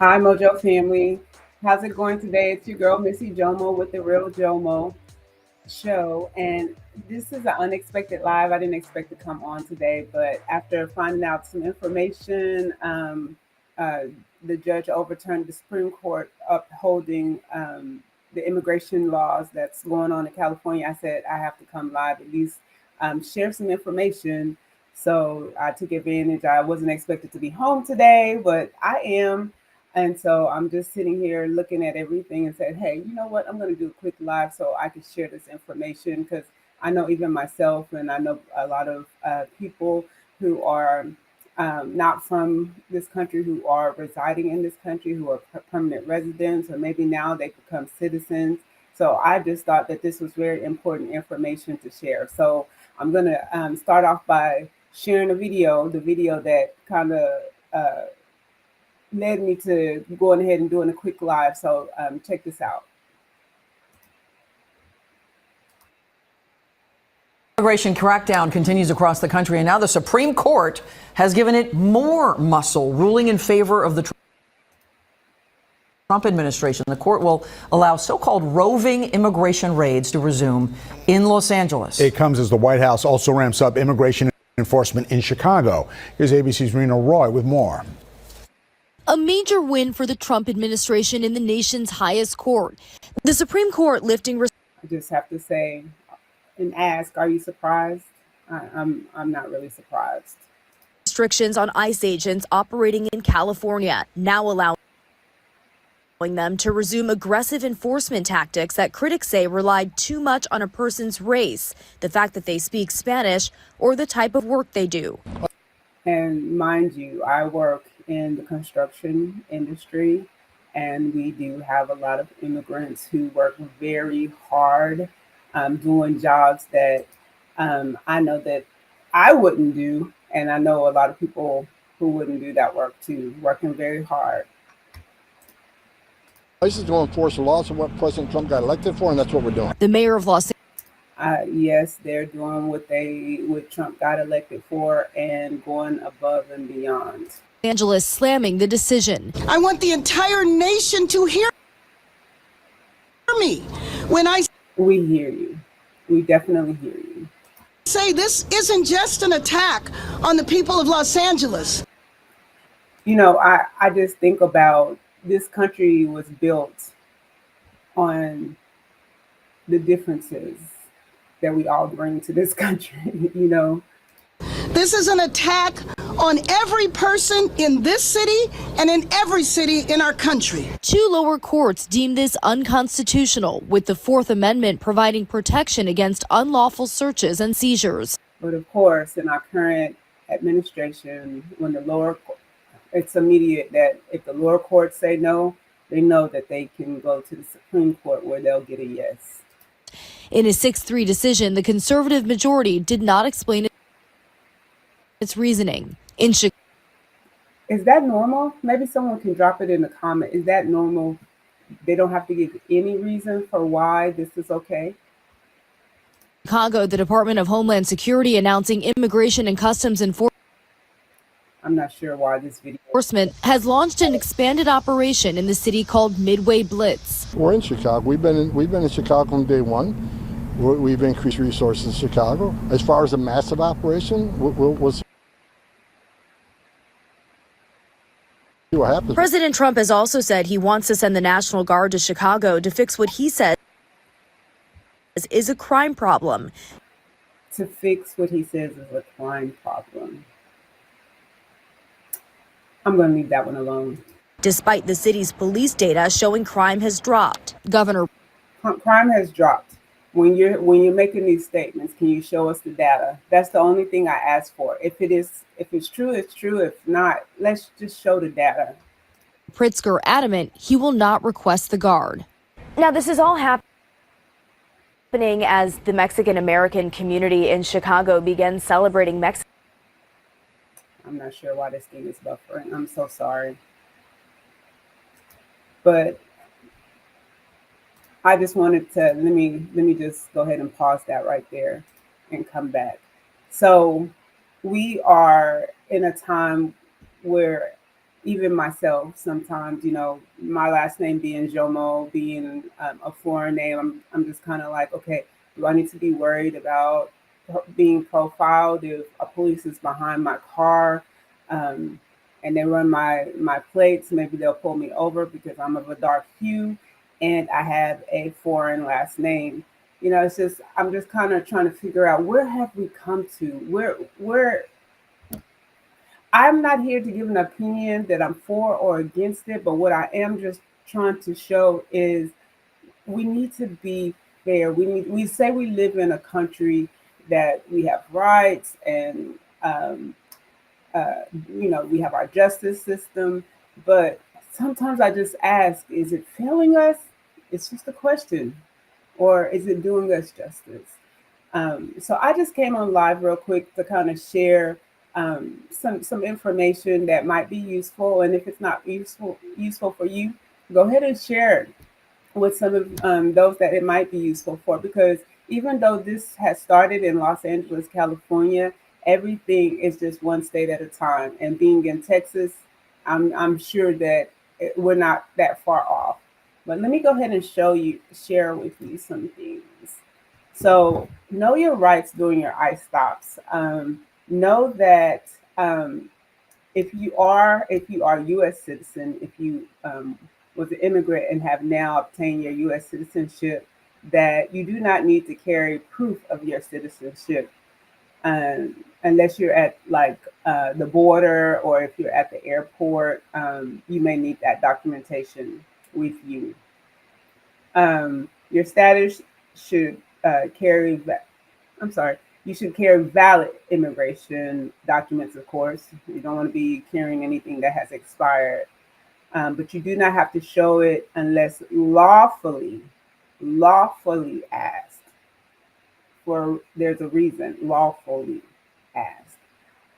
Hi, Mojo family. How's it going today? It's your girl, Missy Jomo, with the Real Jomo show. And this is an unexpected live. I didn't expect to come on today, but after finding out some information, uh, the judge overturned the Supreme Court upholding the immigration laws that's going on in California. I said I have to come live, at least share some information. So I took advantage. I wasn't expected to be home today, but I am. And so I'm just sitting here looking at everything and said, hey, you know what? I'm going to do a quick live so I can share this information because I know even myself and I know a lot of people who are not from this country, who are residing in this country, who are permanent residents, or maybe now they become citizens. So I just thought that this was very important information to share. So I'm going to start off by sharing a video, the video that kind of uh, led me to going ahead and doing a quick live. So check this out. Immigration crackdown continues across the country, and now the Supreme Court has given it more muscle, ruling in favor of the Trump administration. The court will allow so-called roving immigration raids to resume in Los Angeles. It comes as the White House also ramps up immigration enforcement in Chicago. Here's ABC's Rena Roy with more. A major win for the Trump administration in the nation's highest court. The Supreme Court lifting I just have to say and ask, are you surprised? I'm not really surprised. restrictions on ICE agents operating in California, now allowing them to resume aggressive enforcement tactics that critics say relied too much on a person's race, the fact that they speak Spanish, or the type of work they do. And mind you, I work in the construction industry, and we do have a lot of immigrants who work very hard doing jobs that I know that I wouldn't do, and I know a lot of people who wouldn't do that work too, working very hard. Places to enforce the laws of what President Trump got elected for, and that's what we're doing. The mayor of Los Yes, they're doing what Trump got elected for and going above and beyond. Angeles slamming the decision. I want the entire nation to hear me when I We hear you. We definitely hear you. say this isn't just an attack on the people of Los Angeles. You know, I just think about this country was built on the differences that we all bring to this country, you know. This is an attack on every person in this city and in every city in our country. Two lower courts deemed this unconstitutional, with the Fourth Amendment providing protection against unlawful searches and seizures. But of course, in our current administration, when it's immediate that if the lower courts say no, they know that they can go to the Supreme Court where they'll get a yes. In a 6-3 decision, the conservative majority did not explain its reasoning. Is that normal? Maybe someone can drop it in the comment. Is that normal? They don't have to give any reason for why this is okay? Chicago, the Department of Homeland Security announcing Immigration and Customs I'm not sure why this video. Enforcement has launched an expanded operation in the city called Midway Blitz. We're in Chicago. We've been in Chicago from day one. We've increased resources in Chicago. As far as a massive operation, we'll see what happens. President Trump has also said he wants to send the National Guard to Chicago to fix what he says is a crime problem. To fix what he says is a crime problem. I'm going to leave that one alone. Despite the city's police data showing crime has dropped, Crime has dropped. When you're making these statements, can you show us the data? That's the only thing I ask for. If it's true, it's true. If not, let's just show the data. Pritzker adamant he will not request the guard. Now, this is all happening as the Mexican-American community in Chicago begins celebrating Mexico. I'm not sure why this thing is buffering. I'm so sorry. But I just wanted to let me just go ahead and pause that right there and come back. So we are in a time where even myself, sometimes, my last name being Jomo, being a foreign name, I'm just kind of like, okay, do I need to be worried about being profiled if a police is behind my car, um, and they run my plates? Maybe they'll pull me over because I'm of a dark hue and I have a foreign last name. It's just I'm just kind of trying to figure out where have we come to? Where I'm not here to give an opinion that I'm for or against it, but what I am just trying to show is we need to be fair. We say we live in a country that we have rights and um, we have our justice system, but sometimes I just ask, is it failing us? It's just a question, or is it doing us justice? So I just came on live real quick to kind of share some information that might be useful, and if it's not useful for you, go ahead and share it with some of those that it might be useful for. Because even though this has started in Los Angeles, California, everything is just one state at a time. And being in Texas, I'm sure that we're not that far off. But let me go ahead and share with you some things. So know your rights during your ICE stops. Know that if you are U.S. citizen, if you was an immigrant and have now obtained your U.S. citizenship, that you do not need to carry proof of your citizenship unless you're at like the border, or if you're at the airport, you may need that documentation with you. Your status should carry. I'm sorry. You should carry valid immigration documents, of course. You don't want to be carrying anything that has expired. But you do not have to show it unless lawfully asked. For there's a reason, lawfully asked.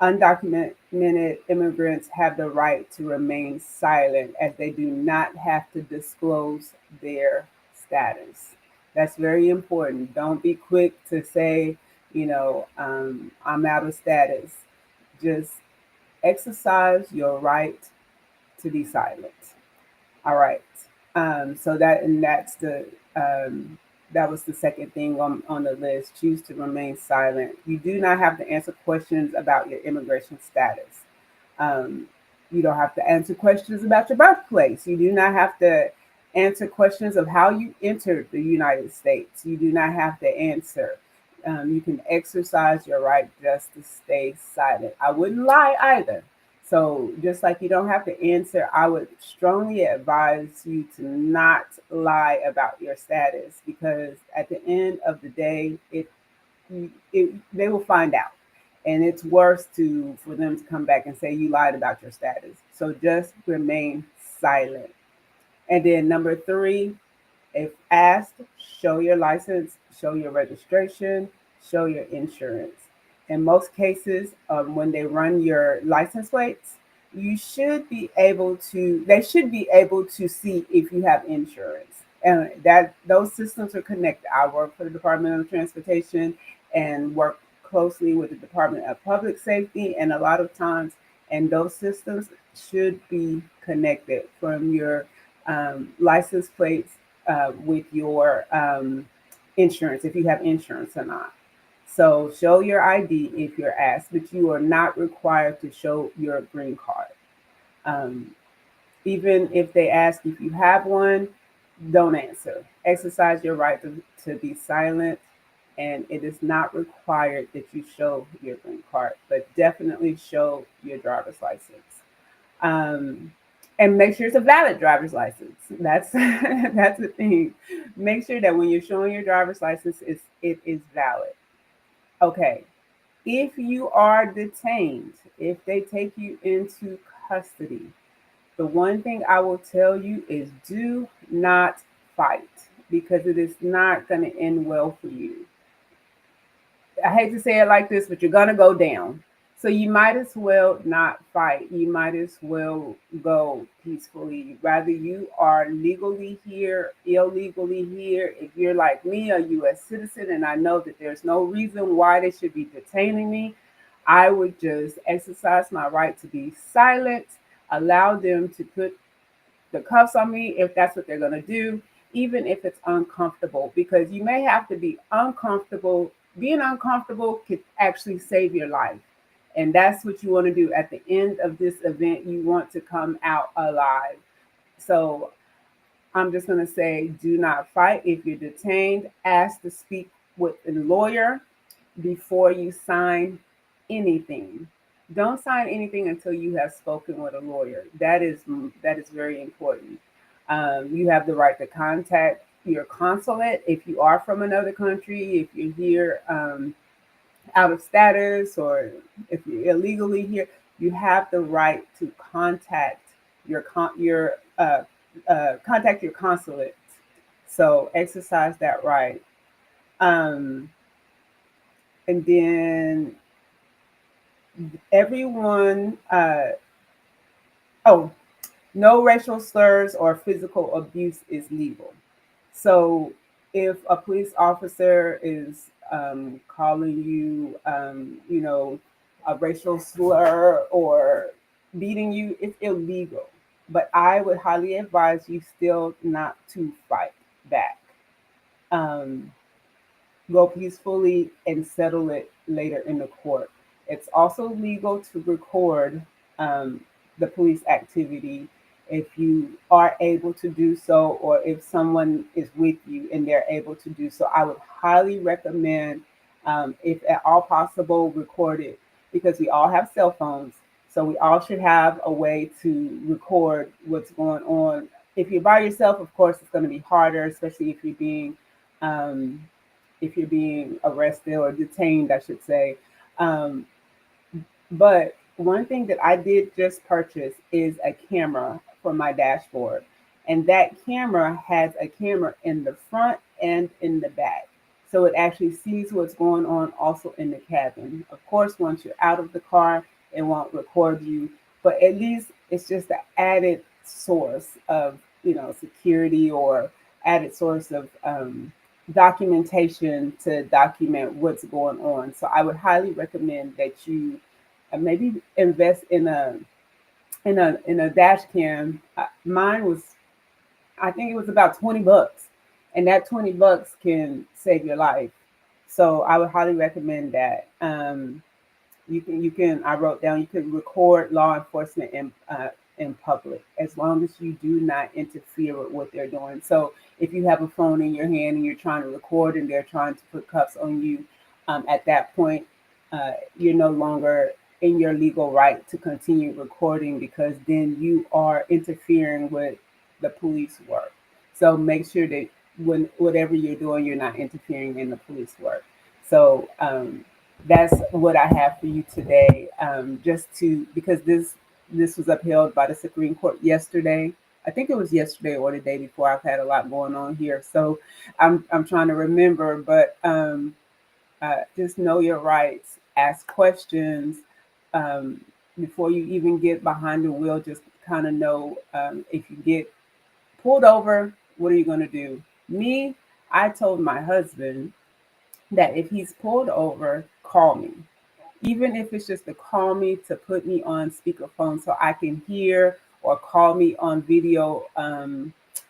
Undocumented immigrants have the right to remain silent as they do not have to disclose their status. That's very important. Don't be quick to say, I'm out of status. Just exercise your right to be silent. All right. So that was the second thing on the list. Choose to remain silent. You do not have to answer questions about your immigration status. Um, you don't have to answer questions about your birthplace. You do not have to answer questions of how you entered the United States. You do not have to answer. You can exercise your right just to stay silent. I wouldn't lie either. So just like you don't have to answer, I would strongly advise you to not lie about your status, because at the end of the day, they will find out, and it's worse for them to come back and say you lied about your status. So just remain silent. And then number three, if asked, show your license, show your registration, show your insurance. In most cases, when they run your license plates, they should be able to see if you have insurance. And that those systems are connected. I work for the Department of Transportation and work closely with the Department of Public Safety, and a lot of times, and those systems should be connected from your license plates with your insurance, if you have insurance or not. So show your ID if you're asked, but you are not required to show your green card. Um, Even if they ask if you have one, don't answer. Exercise your right to be silent, and it is not required that you show your green card, but definitely show your driver's license. Um, and make sure it's a valid driver's license. That's that's the thing. Make sure that when you're showing your driver's license, it is valid. Okay. If you are detained, if they take you into custody, the one thing I will tell you is do not fight, because it is not going to end well for you. I hate to say it like this, but you're going to go down. So you might as well not fight. You might as well go peacefully. Whether you are legally here, illegally here, if you're like me, a U.S. citizen, and I know that there's no reason why they should be detaining me, I would just exercise my right to be silent. Allow them to put the cuffs on me if that's what they're going to do, even if it's uncomfortable, because you may have to be uncomfortable. Being uncomfortable could actually save your life. And that's what you want to do at the end of this event. You want to come out alive. So I'm just going to say, do not fight. If you're detained, ask to speak with a lawyer before you sign anything. Don't sign anything until you have spoken with a lawyer. That is very important. You have the right to contact your consulate if you are from another country, if you're here out of status, or if you're illegally here. You have the right to contact contact your consulate. So exercise that right. Um, and then everyone, oh, no racial slurs or physical abuse is legal. So if a police officer is calling you, a racial slur or beating you, it's illegal. But I would highly advise you still not to fight back. Um, Go peacefully and settle it later in the court. It's also legal to record um, the police activity if you are able to do so, or if someone is with you and they're able to do so. I would highly recommend, if at all possible, record it, because we all have cell phones. So we all should have a way to record what's going on. If you're by yourself, of course, it's going to be harder, especially um, if you're being arrested or detained, I should say. Um, but one thing that I did just purchase is a camera for my dashboard. And that camera has a camera in the front and in the back. So it actually sees what's going on also in the cabin. Of course, once you're out of the car, it won't record you, but at least it's just an added source of, security, or added source of documentation to document what's going on. So I would highly recommend that you maybe invest in a dash cam. Mine was, I think it was about $20, and that $20 can save your life. So I would highly recommend that. You can. I wrote down, you can record law enforcement in public, as long as you do not interfere with what they're doing. So if you have a phone in your hand and you're trying to record and they're trying to put cuffs on you, at that point, you're no longer in your legal right to continue recording, because then you are interfering with the police work. So make sure that when whatever you're doing, you're not interfering in the police work. So that's what I have for you today. Because this was upheld by the Supreme Court yesterday. I think it was yesterday or the day before. I've had a lot going on here, so I'm trying to remember. But just know your rights. Ask questions before you even get behind the wheel. Just kind of know, if you get pulled over, what are you going to do? Me, I told my husband that if he's pulled over, call me. Even if it's just to call me, to put me on speakerphone so I can hear, or call me on video,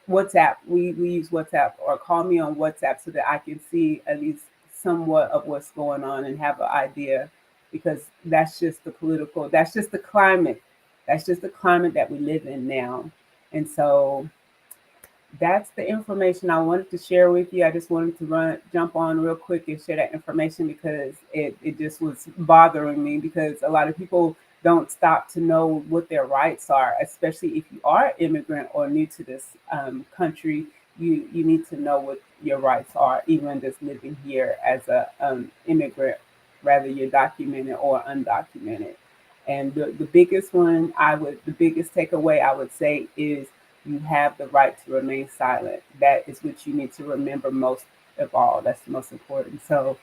WhatsApp. We use WhatsApp, or call me on WhatsApp so that I can see at least somewhat of what's going on and have an idea, because that's just the climate. That's just the climate that we live in now. And so that's the information I wanted to share with you. I just wanted to jump on real quick and share that information, because it just was bothering me, because a lot of people don't stop to know what their rights are, especially if you are an immigrant or new to this country. You need to know what your rights are, even just living here as a immigrant, whether you're documented or undocumented. And the biggest takeaway I would say is, you have the right to remain silent. That is what you need to remember most of all. That's the most important. So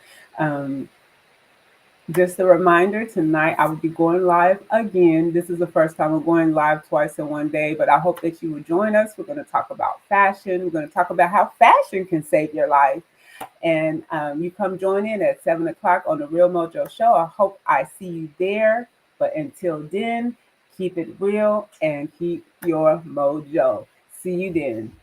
just a reminder, tonight I will be going live again. This is the first time we're going live twice in one day, but I hope that you will join us. We're going to talk about fashion. We're going to talk about how fashion can save your life. And you come join in at 7 o'clock on the Real Mojo Show. I hope I see you there. But until then, Keep it real and keep your mojo. See you then.